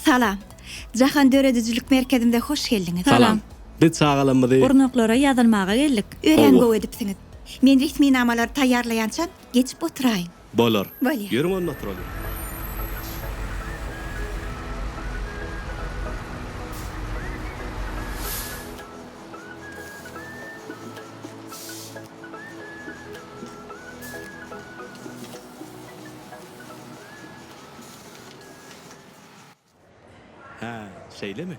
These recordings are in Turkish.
Salam. Jahan Döredüzülük merkezimde hoş geldiniz. Salam. Biz çağalanmady. Urnuklara yazılmaga geldik. Ören Allah. gow edipsiňiz. Men resmi namalar taýýarlaýança geçip oturaýyn. Bolar. Bolýar. Ýörüň onda oturalım. Ha, şeyle mi?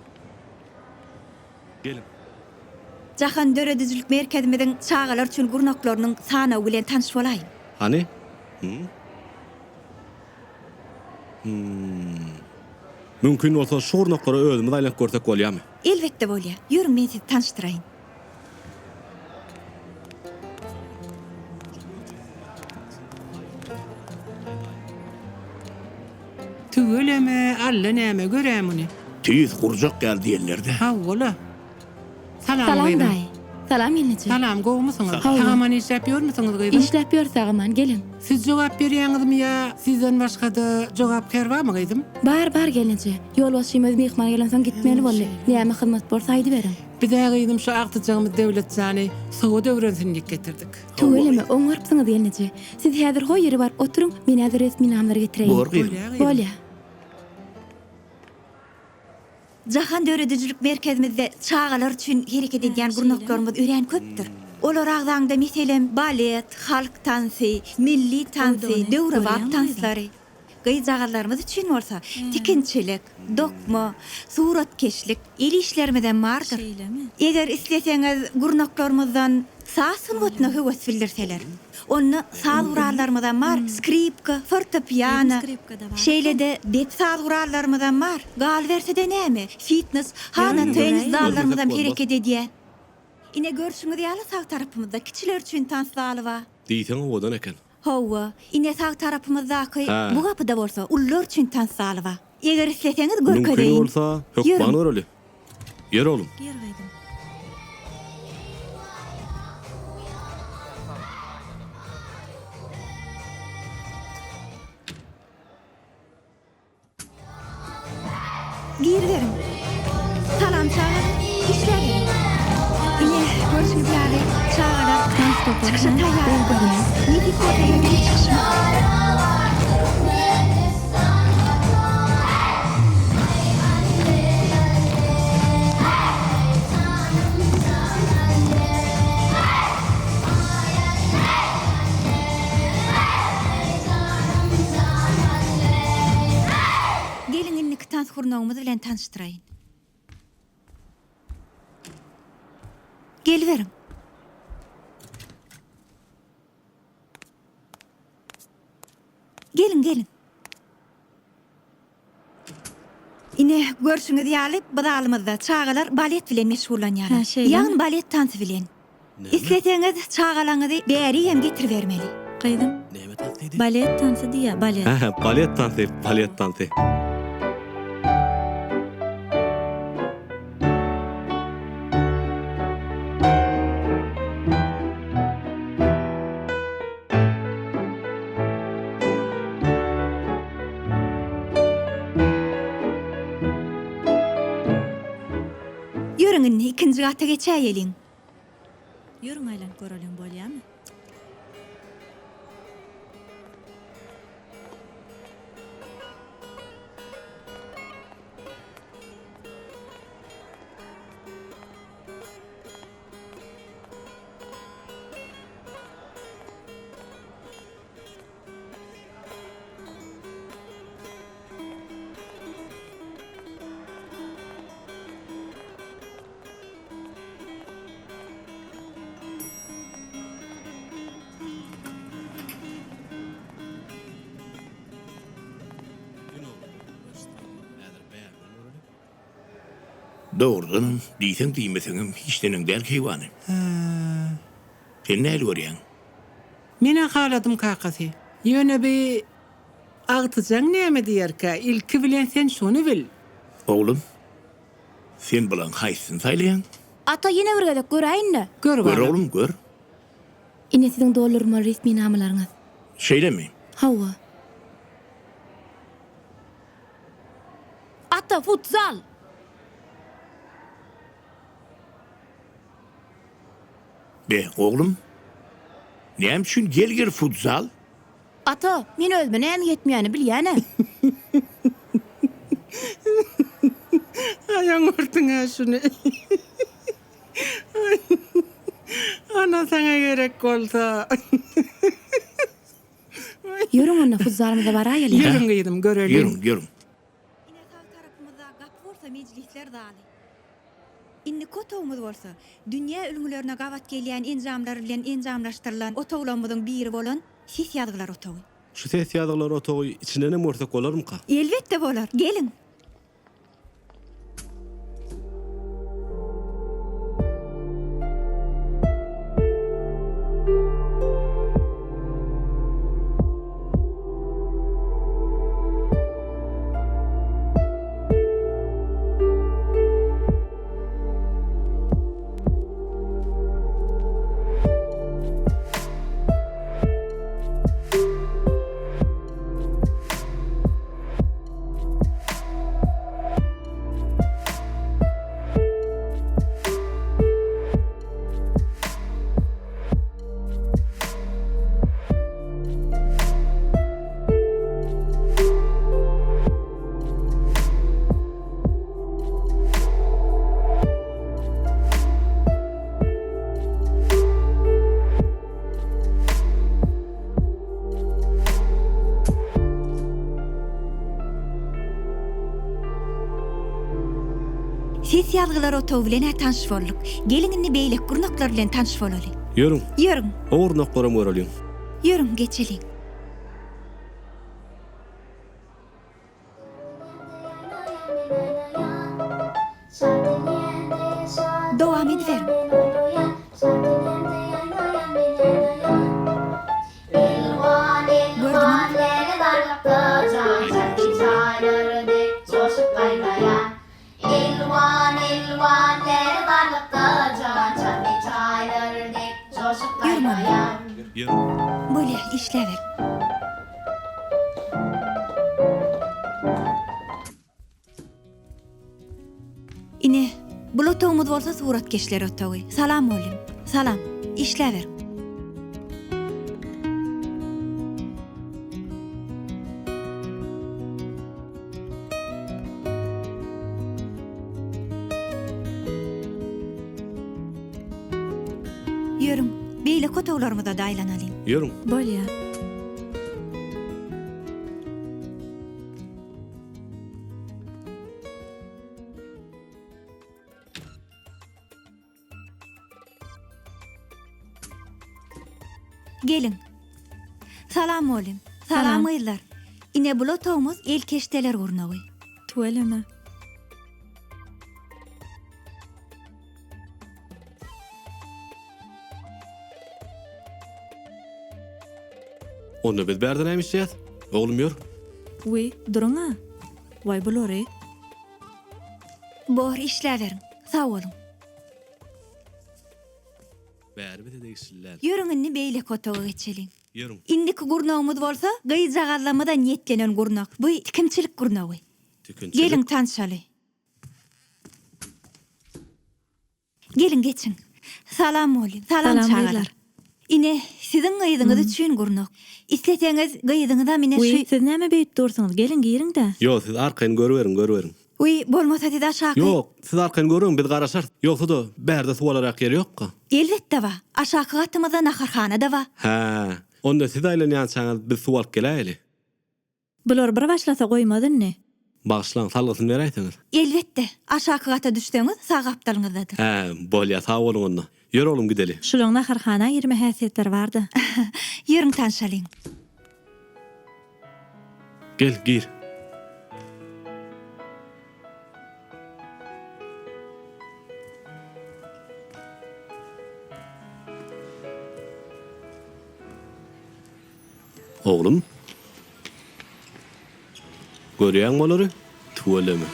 Gelin. Jahan Döredüzülük merkezimizin çağalar üçin gurnaklarynyň sanawy bilen tanış bolaýyn. Hani? Mümkün olsa şu urnaklara özümüz aýlanıp görsek bolýarmy? Elbetde bolýar. Ýürüň men sizi tanıştyraýyn. Tügeleme, alla näme göremini. Tüýüz gurjak geldi ýerlerde. Ha, ola. Salam Salam gaýdym. daý. Salam ýene. Salam, gowmusyňyz? Sağ olun. Tagamany işläp ýörmüsiňiz gaýdym? İşläp ýörsagman gelin. Siz jogap berýäňizmi ýa sizden başga da jogapkar barmy gaýdym? Bar gelnece. Yol başym öz mehman gelensoň gitmeli boldy. Näme hyzmat bolsa aýdy berim. Bir daha gaýdym şu agtyjygymy döwletjany sowa döwrensinlik getirdik. Töweleme oňarpsyňyz ýene. Siz häzir hoý ýeri bar oturuň, men häzir resmi namlary getireýin. Bor gaýdym. Bolýar. Jahan Döredüzülük merkezimizde çağalar üçin hereket edýän gurnaklarymyz ören köpdür. Olar agzaňda meselem balet, halk tansy, milli tansy, döwrewap tanslary. Gyýjagalarymyz üçin bolsa tikinçilik, dokma, suratkeşlik, el işlerimizden bardyr. Eger isleseňiz gurnaklarymyzdan sasyn botuna höwes bildirseler, onu saz gurallarymyzdan bar, skripka, fortepiano, şeýlede bet saz gurallarymyzdan bar. Gal bersede näme? Fitness, hana tenis dallarymyzdan hereket edýär. Ine görüşüňiz ýaly sag tarapymyzda kiçiler üçin tanslaly bar. Diýseň odan eken. Hawa, ine sag tarapymyzdaky Ha. bu gapyda bolsa ullar üçin tanslaly bar. Eger isleseňiz Mümkün görkedeýin. olsa Yürü. hökman örelim. Yer oğlum. Yer gaýdym. Girdirim. Salam çağır. İşlerim. Ine görüşüňiz ýaly çağırar. Çıkışa taýýar. Nidi kodaýa bir çıkışma. Gelin ilnik tans gurnagymyz bilen tanıştyraýyn. Geliverim. Gelin. Ine görüşüňiz ýaly bydalymyzda çağalar balet bilen meşgullanýar. Ha, şeýle mi? Ýagny balet tansy bilen. Isleseňiz çağalaňyzy bäri hem getir bermeli. Gaýdym. Näme tanslydy? Balet tansy diýär, balet. Ha, balet tansy, balet tansy. Ýörüňin ikinji gata geçäýeliň. Ýürüň aýlanyp göreliň bolýarmy? Doğrudan diýseň diýmeseňim işleniň däl heýwany. Sen näle görýäň? Mene haladym kakasy. Ýöne bir agtyjaň näme diýerkä? Ilki bilen sen şonu bil. Oğlum, sen bilen haýsyn saýlaýan? Ata ýene bir gedek göräýin-de. Gör Gör bana. oğlum, gör. Ine siziň dolarma resmi namalaryňyz. Şeýlemi? Hawa. Ata futsal. Be oğlum. Näme üçin gelgir futsal? Ata, men özüme näme yetmeýäni bilýäne. Ayağın ortuna şunu. Ana sana gerek olsa. Ýörüň onda futsalymyza baraýaly. Yürün gıydım görelim. Yürüm. Ine sağ tarapymyzda gapy bolsa meclisler daly. Inni kotowmuz bolsa, dünýä ülgülerine gabat gelýän enjamlar bilen enjamlaşdyrylan otowlamyzyň biri bolan ses ýazgylar otowy. Şu ses ýazgylar otogy içine näme borsak bolarmyka? Elbetde bolar. Gelin. Ses ýazgylar otowy bilen tanış bolduk. Gelin inni beýlek gurnoklar bilen tanış bolaly. Ýörüň. Ýörüň, Owur noklara görelýän. ýörüň geçelim. Dowam ediverim. Ýörüň. Böyle işlever. Ine, bu otowumuz bolsa suratkeşler otowy. Salam oğlum. Salam. İşlever. Ýörüň, beýle otowlarymyza daýlanalym. Ýörüň. Bolýar. Gelin. Salam oğlum. Salam Salam. ýylar. Ine bu otowumuz elkeşdeler gurnawy. Tuweleme. Onda biz bärde näme işleýäs? Oglum ýör. Wy, durunga. Way bolary. Bor işleverin. Sağ olun. Bäri bide degişiller. Ýörüň inni beýle otowy geçelim. Ýörüň. Indiki gurnawymyz bolsa, gyýjagallamadan ýetlenen gurnak. Bu tikimçilik gurnawy. Tükünçilik. Gelin tanışaly. Gelin geçin. Salam oğlum. Salam Salam çağalar. beyler. Ine sizin gyýdyňyzy üçin gurnak. İsteseňiz gyýdyňyza mine Wy, şu... siz näme beýip dursunuz? Gelin giýirin de. Ýok, siz arkaýyn görüverin. Uy, bolmasa tida şaky. Ýok, siz arkaýyn görüň, biz garaşar. Ýoksa da bärde suwalarak ýeri ýokka. Elbetde ba. Aşaky gatymyzda naharhana da ba. Ha, onda siz aýlanýansaňyz biz suwal gelýäli. Bular bir başlasa goýmadynny. Bagşlan, salgysyn beräýsiňiz. Elbetde. Aşaky gata düşseňiz sağ gapdalyňyzdadyr. Ha, bolýa, sag bolun onda. Ýör oğlum gideli. Şulaňda harhana ýerme häsiýetler bardy. Ýörüň tanışalyň. Gel, gir. Oğlum. Görýäň bolary? Tuweleme.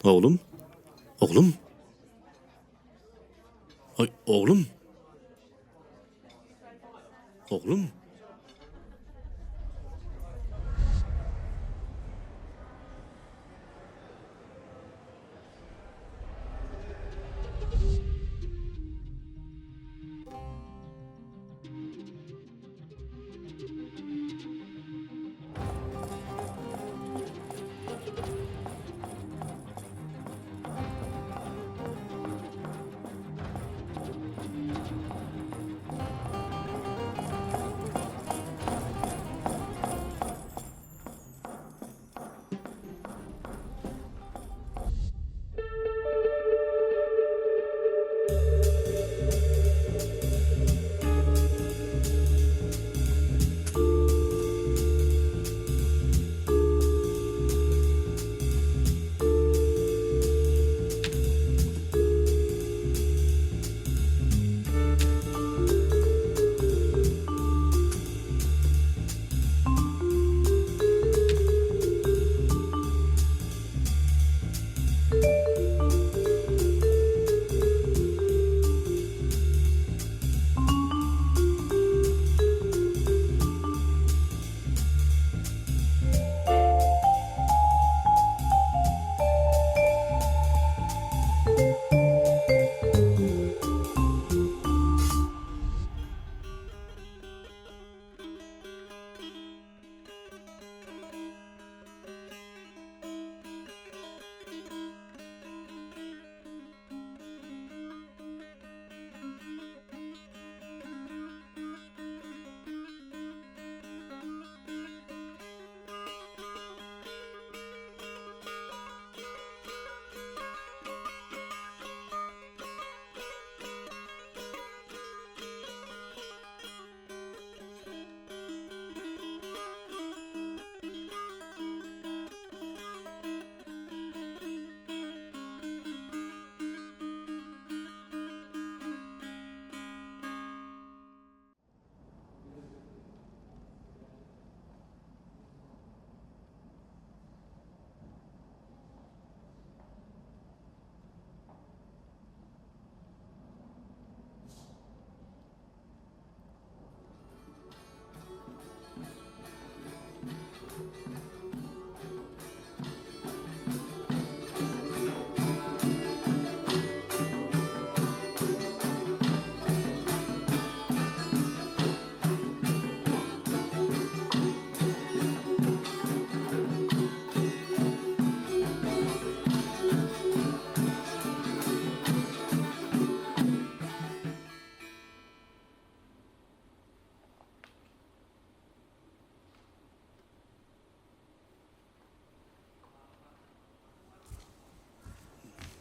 Oğlum? Oğlum? Ay, oğlum? Oğlum?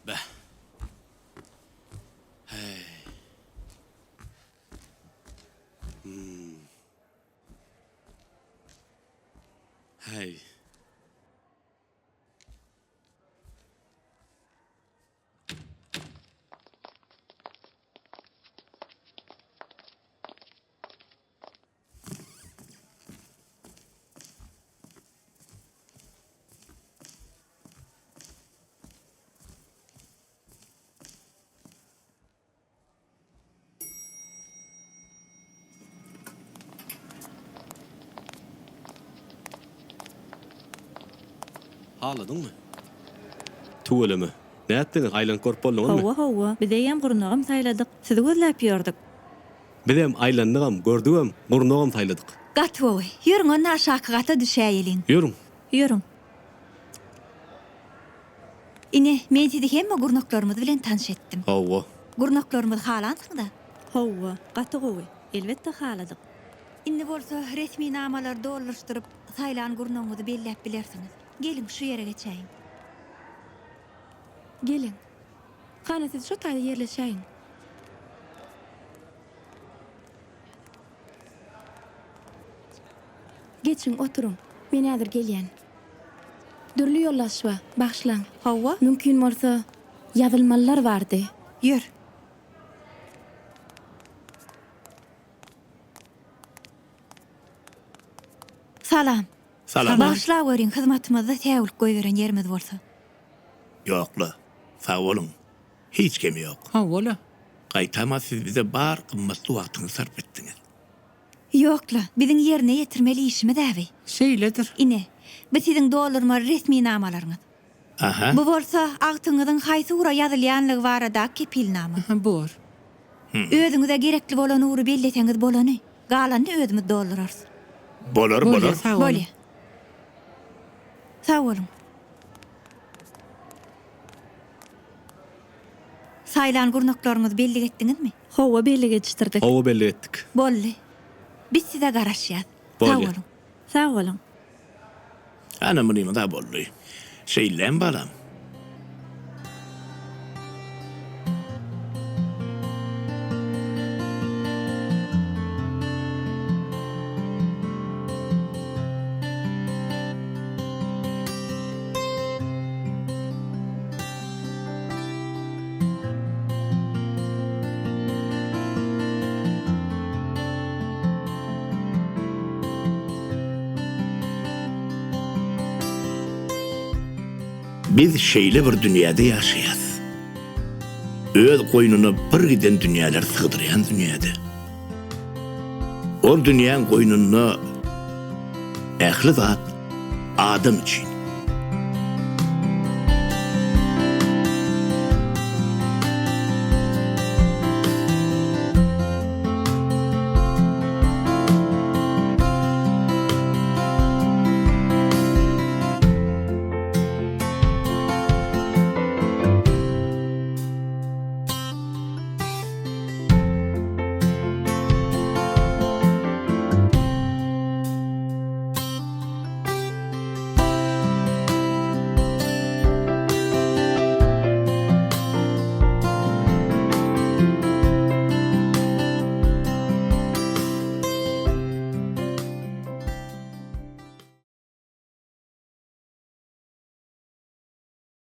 Be. Hey. Hey. Ağladın mı? Tuğulemi. Ne ettiniz? Aylan korp boldunuz mu? Hawa, bideýem gurnagym saýladyk. Sizi gözläp ýördik. Bilem aylandygam, gördügem, gurnogam sayladyk. Gat boy, ýürüň onda aşaky gata düşäýeliň. Ýürüň. Ýürüň. Ine, men sizi hemme gurnaklarymyz bilen tanış etdim. Hawa. Gurnaklarymyz halansyňda? Hawa, gaty gowy. Elbetde haladyk. Indi bolsa resmi namalar doldurşdyryp saýlan gurnagyňyzy belläp bilersiňiz. Gelin şu ýere geçäýin. Gelin. Kana siz şu taýda ýerleşäýin. Geçin oturun. Men häzir gelýän. Dürli ýollaşma, başlaň. Hawa, Mümkin bolsa ýazylmalar bardy. ýür. Salam. Salam. Başla görün, hyzmatymyzda täwül goýberen ýerimiz bolsa. Yokla. Sağ olun. Hiç kemi yok. Ha ola. Qaytama siz bize bar kımmatlı vaktini sarf ettiniz. Yokla, biziň ýerine ýetirmeli işimi däbi. Şeýledir. Ine, bu siziň dolurma resmi namalarňyz. Aha. Bu bolsa agtyňyzyň haýsy ura ýazylýanlygy barada kepilnama. Ha bor. Özüňize gerekli bolan ury belleseňiz bolany. Galany özümiz doldurarys. Bolar Bolýar, bolar. sağ olun. Bolýa. Sağ olun. Saylan gurnaklaryňyzy belli etdiňizmi? Hawa belli geçtirdik. Hawa belli etdik. Bolly. Biz size garaşýar. Sağ Bolýa. olun. Sağ olun. Ana mınymı da bolly. Şeylen balam. Biz şeyle bir dünyada yaşayaz. Öz koynuna bir giden dünyalar sığdırayan dünyada. O dünyanın koynuna ähli zat adam için